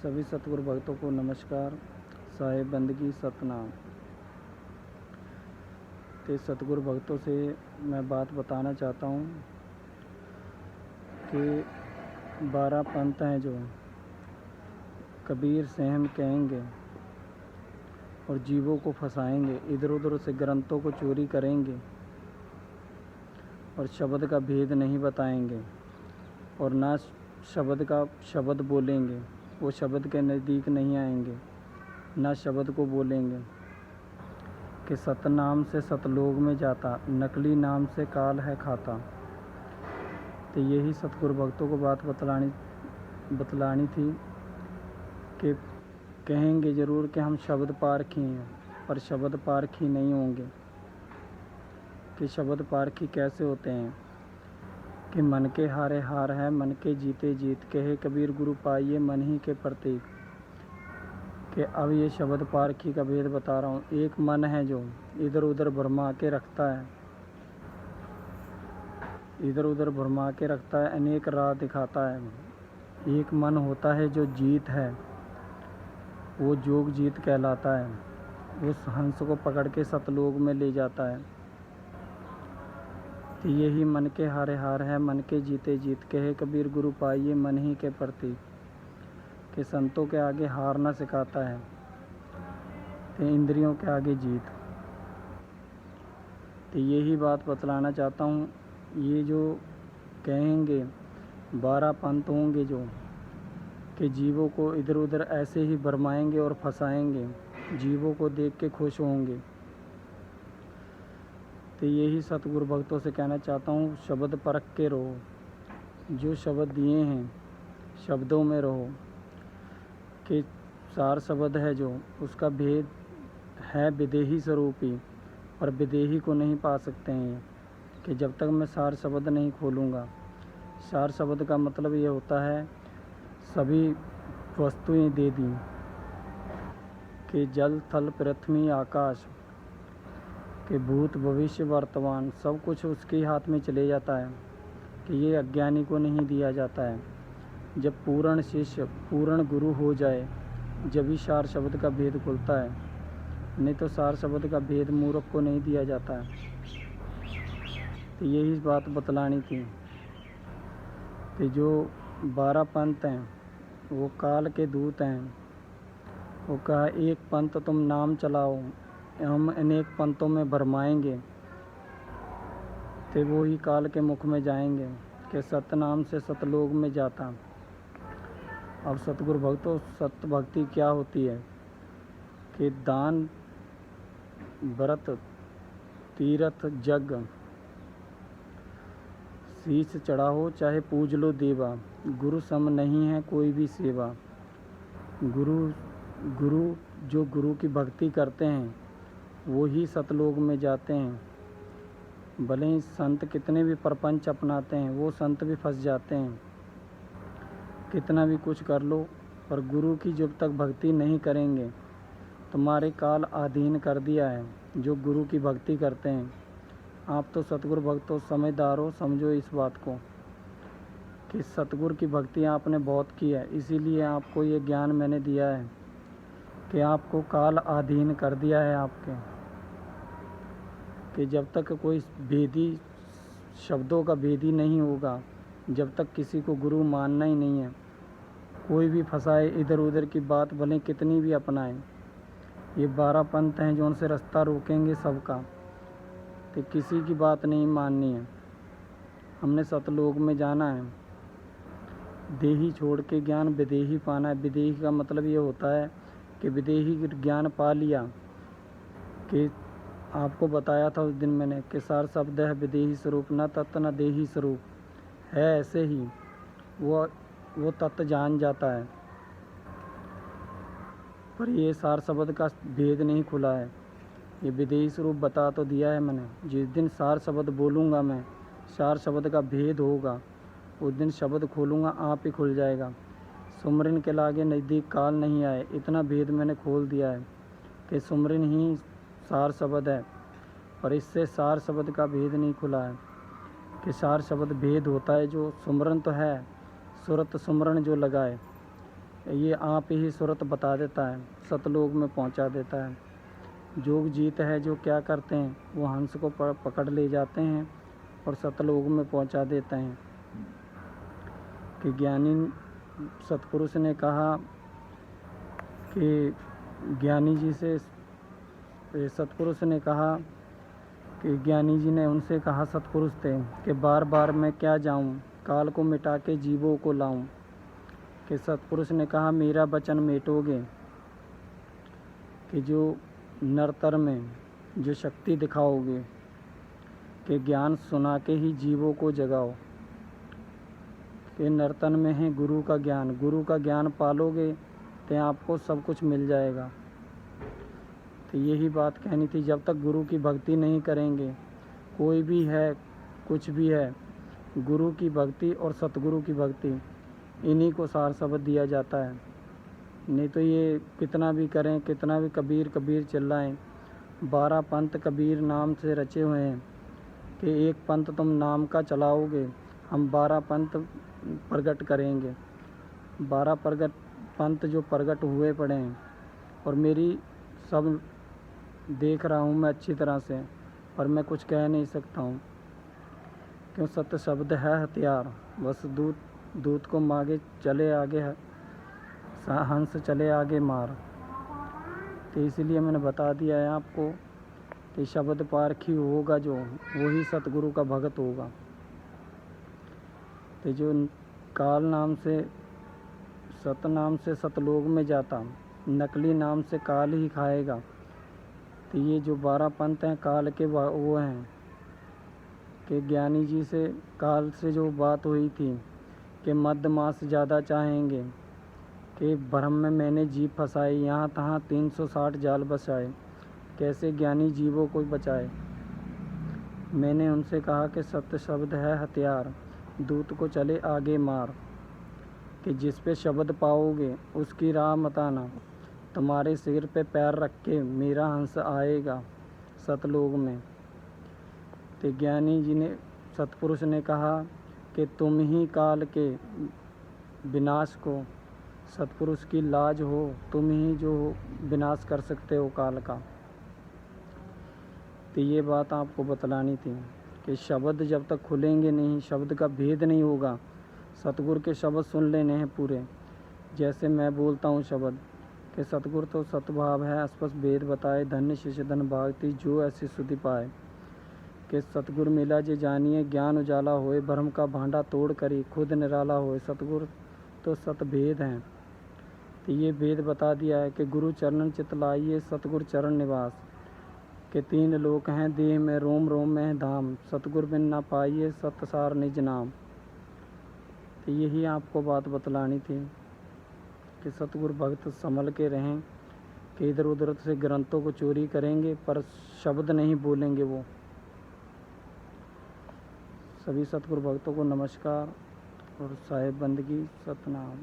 सभी सतगुरु भक्तों को नमस्कार। साहिब बंदगी सतनाम। तो सतगुरु भक्तों से मैं बात बताना चाहता हूँ कि 12 पंथ हैं जो कबीर से हम कहेंगे और जीवों को फंसाएंगे, इधर उधर से ग्रंथों को चोरी करेंगे और शब्द का भेद नहीं बताएंगे और ना शब्द का शब्द बोलेंगे, वो शब्द के नज़दीक नहीं आएंगे, ना शब्द को बोलेंगे कि सतनाम से सतलोक में जाता, नकली नाम से काल है खाता। तो यही सतगुरु भक्तों को बात बतलानी थी कि कहेंगे ज़रूर कि हम शब्द पारखी हैं, पर शब्द पारखी नहीं होंगे। कि शब्द पारखी कैसे होते हैं कि मन के हारे हार है, मन के जीते जीत, कहे कबीर गुरु पाइए मन ही के प्रतीक। कि अब ये शब्द पारखी का भेद बता रहा हूँ। एक मन है जो इधर उधर भरमा के रखता है, इधर उधर भरमा के रखता है, अनेक राह दिखाता है। एक मन होता है जो जीत है, वो जोग जीत कहलाता है, उस हंस को पकड़ के सतलोक में ले जाता है। तो यही मन के हारे हार है, मन के जीते जीत, कहे कबीर गुरु पाइए मन ही के प्रतीक। कि संतों के आगे हारना सिखाता है, तो इंद्रियों के आगे जीत। तो यही बात बतलाना चाहता हूँ। ये जो कहेंगे 12 पंथ होंगे जो कि जीवों को इधर उधर ऐसे ही भरमाएंगे और फंसाएंगे, जीवों को देख के खुश होंगे। तो यही सतगुरु भक्तों से कहना चाहता हूँ, शब्द परख के रहो, जो शब्द दिए हैं शब्दों में रहो। कि सार शब्द है जो उसका भेद है विदेही स्वरूप ही, पर विदेही को नहीं पा सकते हैं। कि जब तक मैं सार शब्द नहीं खोलूँगा। सार शब्द का मतलब ये होता है सभी वस्तुएं दे दी, कि जल थल पृथ्वी आकाश, कि भूत भविष्य वर्तमान सब कुछ उसके हाथ में चले जाता है। कि ये अज्ञानी को नहीं दिया जाता है। जब पूर्ण शिष्य पूर्ण गुरु हो जाए, जब ही सार शब्द का भेद खुलता है, नहीं तो सार शब्द का भेद मूर्ख को नहीं दिया जाता है। तो यही बात बतलानी थी कि जो 12 पंथ हैं वो काल के दूत हैं। वो कहा एक पंथ तुम नाम चलाओ, हम अनेक पंथों में भरमाएंगे, तो वो ही काल के मुख में जाएंगे। कि सतनाम से सतलोक में जाता। अब सतगुरु भक्तों, सत्य भक्ति क्या होती है? कि दान व्रत तीर्थ जग शीश चढ़ाओ चाहे पूज लो देवा, गुरु सम नहीं है कोई भी सेवा। गुरु जो गुरु की भक्ति करते हैं वो ही सतलोक में जाते हैं। भले ही संत कितने भी प्रपंच अपनाते हैं, वो संत भी फंस जाते हैं। कितना भी कुछ कर लो, पर गुरु की जब तक भक्ति नहीं करेंगे, तुम्हारे काल अधीन कर दिया है जो गुरु की भक्ति करते हैं। आप तो सतगुरु भक्तों समझदार हो, समझो इस बात को कि सतगुरु की भक्ति आपने बहुत की है, इसीलिए आपको ये ज्ञान मैंने दिया है कि आपको काल अधीन कर दिया है आपके। कि जब तक कोई भेदी शब्दों का भेदी नहीं होगा, जब तक किसी को गुरु मानना ही नहीं है, कोई भी फंसाए इधर उधर की बात भले कितनी भी अपनाए। ये 12 पंथ हैं जो उनसे रास्ता रोकेंगे सबका। तो किसी की बात नहीं माननी है, हमने सतलोक में जाना है। देही छोड़ के ज्ञान विदेही पाना है। विदेही का मतलब ये होता है कि विदेही ज्ञान पा लिया। कि आपको बताया था उस दिन मैंने कि सार शब्द है विदेही स्वरूप, न तत्व न देही स्वरूप है। ऐसे ही वो तत्व जान जाता है, पर ये सार शब्द का भेद नहीं खुला है। ये विदेही स्वरूप बता तो दिया है मैंने। जिस दिन सार शब्द बोलूँगा मैं, सार शब्द का भेद होगा, उस दिन शब्द खोलूँगा आप ही खुल जाएगा। सुमरन के लागे नज़दीक काल नहीं आए, इतना भेद मैंने खोल दिया है कि सुमरन ही सार शब्द है, पर इससे सार शब्द का भेद नहीं खुला है। कि सार शब्द भेद होता है जो सुमरन तो है, सुरत सुमरन जो लगाए, ये आप ही सूरत बता देता है, सतलोक में पहुंचा देता है। जोग जीत है जो क्या करते हैं, वो हंस को पकड़ ले जाते हैं और सतलोक में पहुंचा देते हैं। कि ज्ञानी सतपुरुष ने कहा कि ज्ञानी जी से, सतपुरुष ने कहा कि ज्ञानी जी ने उनसे कहा, सतपुरुष थे, कि बार बार मैं क्या जाऊं, काल को मिटा के जीवों को लाऊं। कि सतपुरुष ने कहा, मेरा वचन मेटोगे कि जो नरतर में जो शक्ति दिखाओगे, कि ज्ञान सुना के ही जीवों को जगाओ। कि नर्तन में है गुरु का ज्ञान, गुरु का ज्ञान पालोगे तो आपको सब कुछ मिल जाएगा। तो यही बात कहनी थी, जब तक गुरु की भक्ति नहीं करेंगे, कोई भी है कुछ भी है, गुरु की भक्ति और सतगुरु की भक्ति, इन्हीं को सार शब्द दिया जाता है। नहीं तो ये कितना भी करें, कितना भी कबीर कबीर चिल्लाएं, 12 पंथ कबीर नाम से रचे हुए हैं। कि एक पंथ तुम नाम का चलाओगे, हम 12 पंथ प्रगट करेंगे। 12 पंथ जो प्रगट हुए पड़े हैं, और मेरी सब देख रहा हूँ मैं अच्छी तरह से, पर मैं कुछ कह नहीं सकता हूँ। क्यों, सत्य शब्द है हथियार, बस दूत को मांगे चले आगे, हंस चले आगे मार। तो इसलिए मैंने बता दिया है आपको कि शब्द पारखी होगा जो, वही सतगुरु का भगत होगा। तो जो काल नाम से, सत नाम से सतलोक में जाता, नकली नाम से काल ही खाएगा। तो ये जो 12 पंथ हैं काल के वो हैं। कि ज्ञानी जी से काल से जो बात हुई थी कि मध्य मास ज़्यादा चाहेंगे, कि भ्रम में मैंने जीव फंसाई, यहाँ तहाँ 360 जाल बसाए, कैसे ज्ञानी जीवों को बचाए। मैंने उनसे कहा कि सत्य शब्द है हथियार, दूत को चले आगे मार। कि जिस पे शब्द पाओगे उसकी राह मत आना, तुम्हारे सिर पे पैर रख के मेरा हंस आएगा सतलोक में। तो ज्ञानी जी ने, सतपुरुष ने कहा कि तुम ही काल के विनाश को, सतपुरुष की लाज हो, तुम ही जो विनाश कर सकते हो काल का। तो ये बात आपको बतलानी थी कि शब्द जब तक खुलेंगे नहीं, शब्द का भेद नहीं होगा। सतगुरु के शब्द सुन लेने हैं पूरे, जैसे मैं बोलता हूँ शब्द कि सतगुरु तो सतभाव है, स्पष्ट भेद बताए, धन्य शिष्य धन भागती जो ऐसी सुधि पाए। कि सतगुरु मिला जे जानिए, ज्ञान उजाला होए, भ्रम का भांडा तोड़ करी, खुद निराला होए। सतगुरु तो सतभेद हैं। तो ये भेद बता दिया है कि गुरु चरणन चित लाइए, सतगुरु चरण निवास। के 3 लोक हैं देह में, रोम रोम में है धाम, सतगुरु बिन ना पाइए, सतसार निज नाम। तो यही आपको बात बतलानी थी कि सतगुरु भक्त संभल के रहें, कि इधर उधर से ग्रंथों को चोरी करेंगे पर शब्द नहीं बोलेंगे वो। सभी सतगुरु भक्तों को नमस्कार और साहिब बंदगी, सतनाम।